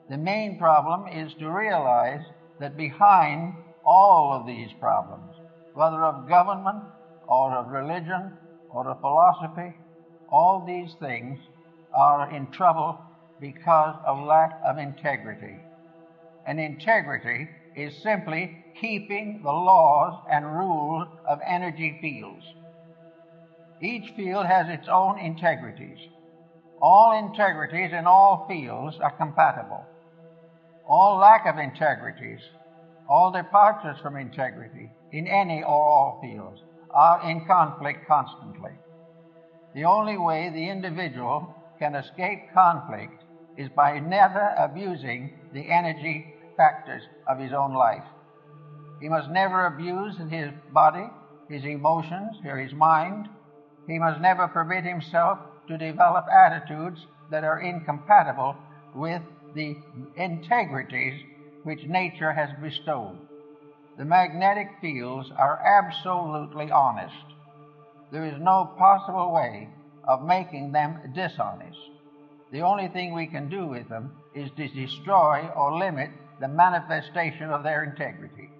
The main problem is to realize that behind all of these problems, whether of government or of religion or of philosophy, all these things are in trouble because of lack of integrity. And integrity is simply keeping the laws and rules of energy fields. Each field has its own integrities. All integrities in all fields are compatible. All lack of integrities, all departures from integrity in any or all fields are in conflict constantly. The only way the individual can escape conflict is by never abusing the energy factors of his own life. He must never abuse his body, his emotions, or his mind. He must never permit himself to develop attitudes that are incompatible with the integrities which nature has bestowed. The magnetic fields are absolutely honest. There is no possible way of making them dishonest. The only thing we can do with them is to destroy or limit the manifestation of their integrity.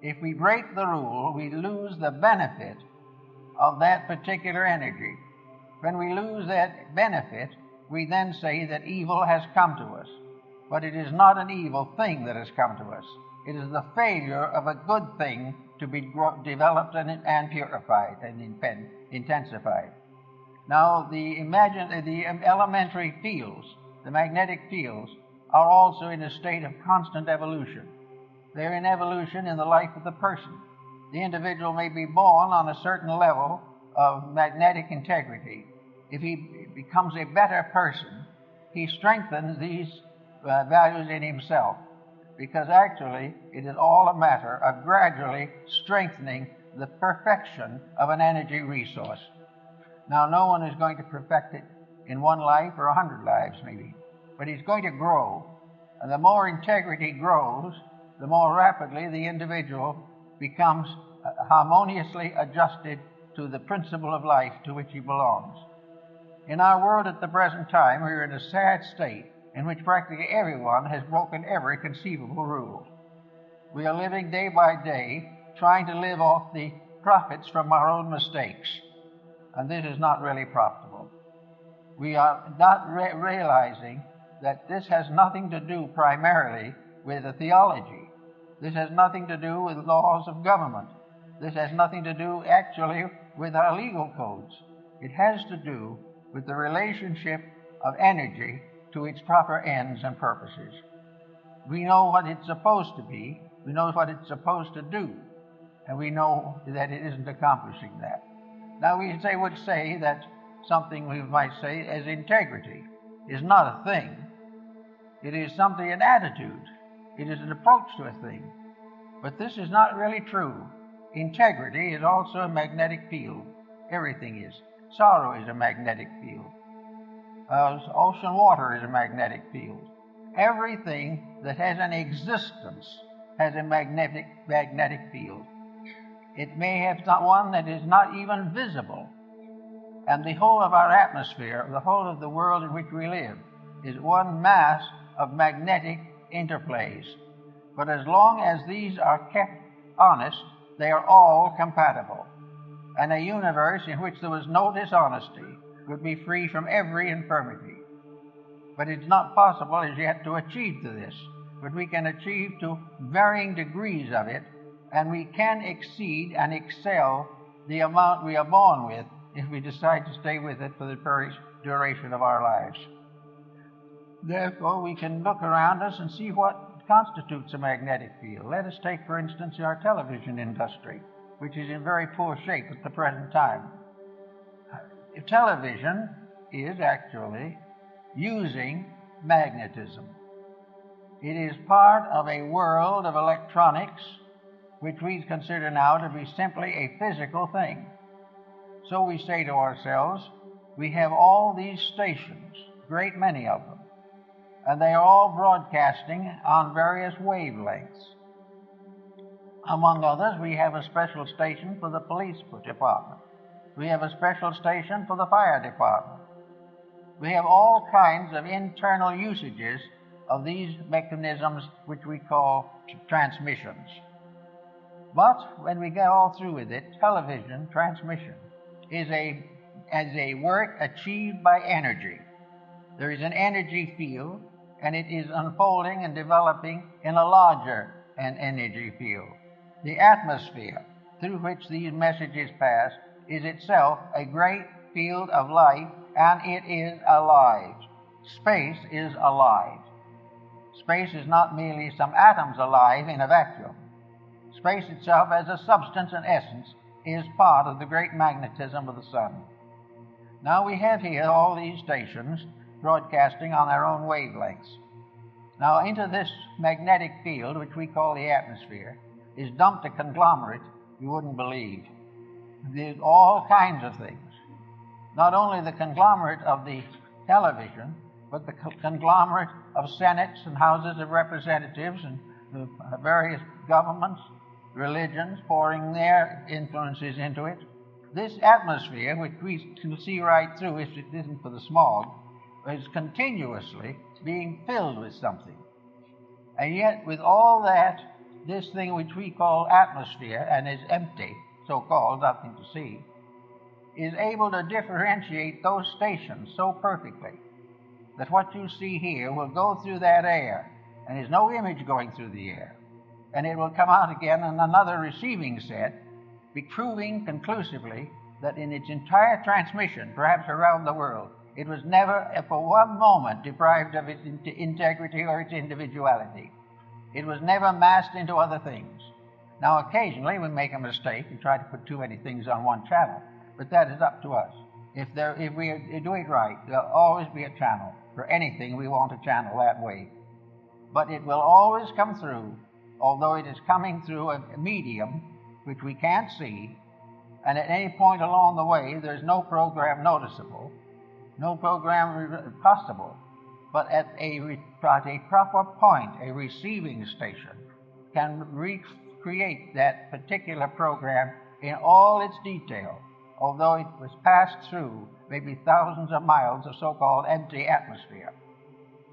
If we break the rule, we lose the benefit of that particular energy. When we lose that benefit, we then say that evil has come to us. But it is not an evil thing that has come to us. It is the failure of a good thing to be developed and purified and intensified. Now, the elementary fields, the magnetic fields, are also in a state of constant evolution. They're in evolution in the life of the person. The individual may be born on a certain level of magnetic integrity. If he becomes a better person, he strengthens these values in himself, because actually it is all a matter of gradually strengthening the perfection of an energy resource. Now, no one is going to perfect it in one life or 100 lives maybe, but it's going to grow. And the more integrity grows, the more rapidly the individual becomes harmoniously adjusted to the principle of life to which he belongs. In our world at the present time, we are in a sad state in which practically everyone has broken every conceivable rule. We are living day by day trying to live off the profits from our own mistakes, and this is not really profitable. We are not realizing that this has nothing to do primarily with the theology. This has nothing to do with laws of government. This has nothing to do actually with our legal codes. It has to do with the relationship of energy to its proper ends and purposes. We know what it's supposed to be, we know what it's supposed to do, and we know that it isn't accomplishing that. Now we would say that something we might say as integrity is not a thing. It is something, an attitude. It is an approach to a thing. But this is not really true. Integrity is also a magnetic field. Everything is. Sorrow is a magnetic field. Ocean water is a magnetic field. Everything that has an existence has a magnetic field. It may have one that is not even visible. And the whole of our atmosphere, the whole of the world in which we live, is one mass of magnetic interplays. But as long as these are kept honest, they are all compatible. And a universe in which there was no dishonesty would be free from every infirmity. But it's not possible as yet to achieve to this. But we can achieve to varying degrees of it, and we can exceed and excel the amount we are born with if we decide to stay with it for the very duration of our lives. Therefore, we can look around us and see what constitutes a magnetic field. Let us take, for instance, our television industry, which is in very poor shape at the present time. Television is actually using magnetism. It is part of a world of electronics which we consider now to be simply a physical thing. So we say to ourselves, we have all these stations, a great many of them, and they are all broadcasting on various wavelengths. Among others, we have a special station for the police department. We have a special station for the fire department. We have all kinds of internal usages of these mechanisms which we call transmissions. But when we get all through with it, television transmission is a work achieved by energy. There is an energy field, and it is unfolding and developing in a larger energy field. The atmosphere through which these messages pass is itself a great field of light, and it is alive. Space is alive. Space is not merely some atoms alive in a vacuum. Space itself, as a substance and essence, is part of the great magnetism of the sun. Now we have here all these stations broadcasting on their own wavelengths. Now into this magnetic field, which we call the atmosphere, is dumped a conglomerate you wouldn't believe. There's all kinds of things. Not only the conglomerate of the television, but the conglomerate of senates and houses of representatives and various governments, religions pouring their influences into it. This atmosphere, which we can see right through if it isn't for the smog, is continuously being filled with something. And yet, with all that, this thing which we call atmosphere, and is empty, so-called, nothing to see, is able to differentiate those stations so perfectly that what you see here will go through that air, and there's no image going through the air. And it will come out again in another receiving set, proving conclusively that in its entire transmission, perhaps around the world, it was never for one moment deprived of its integrity or its individuality. It was never massed into other things. Now, occasionally we make a mistake. We try to put too many things on one channel, but that is up to us. If we do it right, there'll always be a channel for anything we want to channel that way. But it will always come through, although it is coming through a medium which we can't see, and at any point along the way there's no program noticeable, no program possible, but at a proper point, a receiving station can recreate that particular program in all its detail, although it was passed through maybe thousands of miles of so-called empty atmosphere.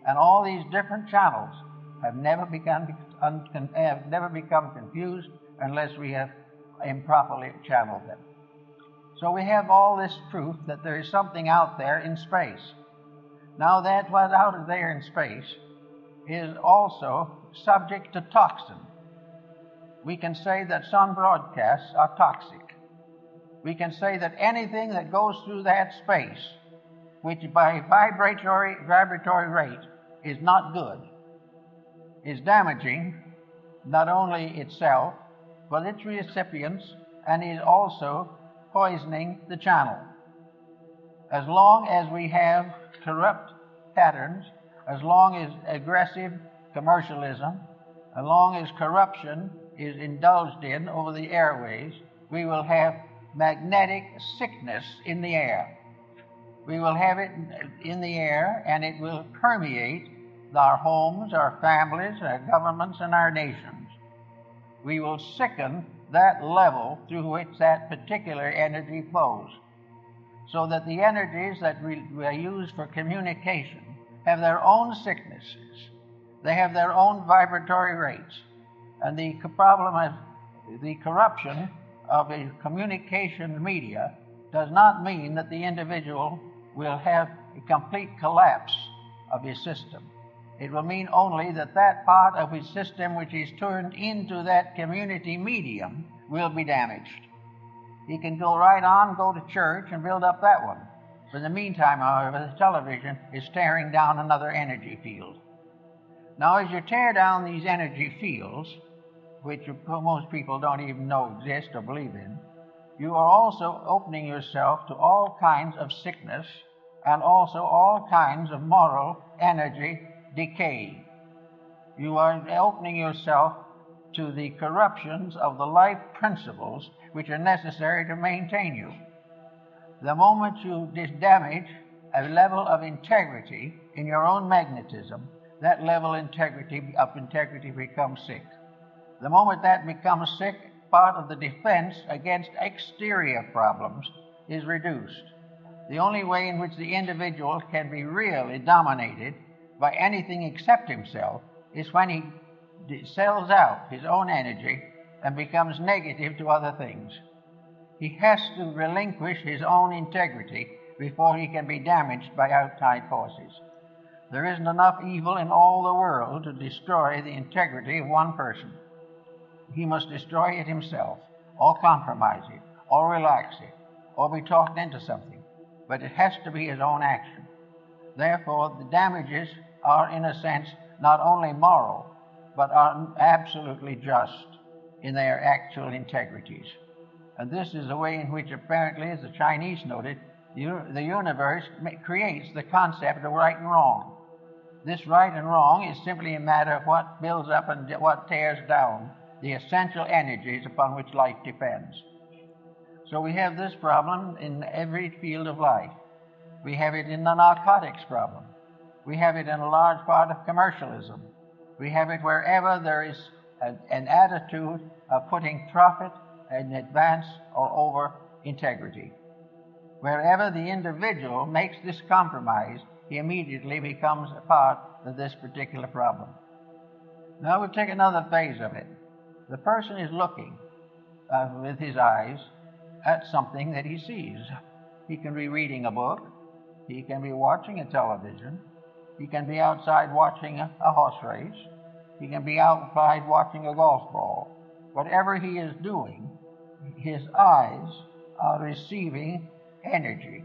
And all these different channels have never become confused unless we have improperly channeled them. So we have all this proof that there is something out there in space. Now that what's out there in space is also subject to toxin. We can say that some broadcasts are toxic. We can say that anything that goes through that space, which by vibratory rate is not good, is damaging not only itself, but its recipients, and is also poisoning the channel. As long as we have corrupt patterns, as long as aggressive commercialism, as long as corruption is indulged in over the airways, we will have magnetic sickness in the air. We will have it in the air, and it will permeate our homes, our families, our governments, and our nations. We will sicken that level through which that particular energy flows, so that the energies that we use for communication have their own sicknesses. They have their own vibratory rates. And the problem of the corruption of a communication media does not mean that the individual will have a complete collapse of his system. It will mean only that that part of his system which is turned into that community medium will be damaged. He can go right on, go to church, and build up that one. For in the meantime, however, the television is tearing down another energy field. Now, as you tear down these energy fields, which most people don't even know exist or believe in, you are also opening yourself to all kinds of sickness and also all kinds of moral energy decay. You are opening yourself to the corruptions of the life principles which are necessary to maintain you. The moment you damage a level of integrity in your own magnetism, that level of integrity becomes sick. The moment that becomes sick, part of the defense against exterior problems is reduced. The only way in which the individual can be really dominated by anything except himself is when he sells out his own energy and becomes negative to other things. He has to relinquish his own integrity before he can be damaged by outside forces. There isn't enough evil in all the world to destroy the integrity of one person. He must destroy it himself, or compromise it, or relax it, or be talked into something. But it has to be his own action. Therefore, the damages are, in a sense, not only moral, but are absolutely just in their actual integrities. And this is the way in which, apparently, as the Chinese noted, the universe creates the concept of right and wrong. This right and wrong is simply a matter of what builds up and what tears down the essential energies upon which life depends. So we have this problem in every field of life. We have it in the narcotics problem. We have it in a large part of commercialism. We have it wherever there is an attitude of putting profit in advance or over integrity. Wherever the individual makes this compromise, he immediately becomes a part of this particular problem. Now we'll take another phase of it. The person is looking with his eyes at something that he sees. He can be reading a book. He can be watching a television. He can be outside watching a horse race. He can be outside watching a golf ball. Whatever he is doing, his eyes are receiving energy.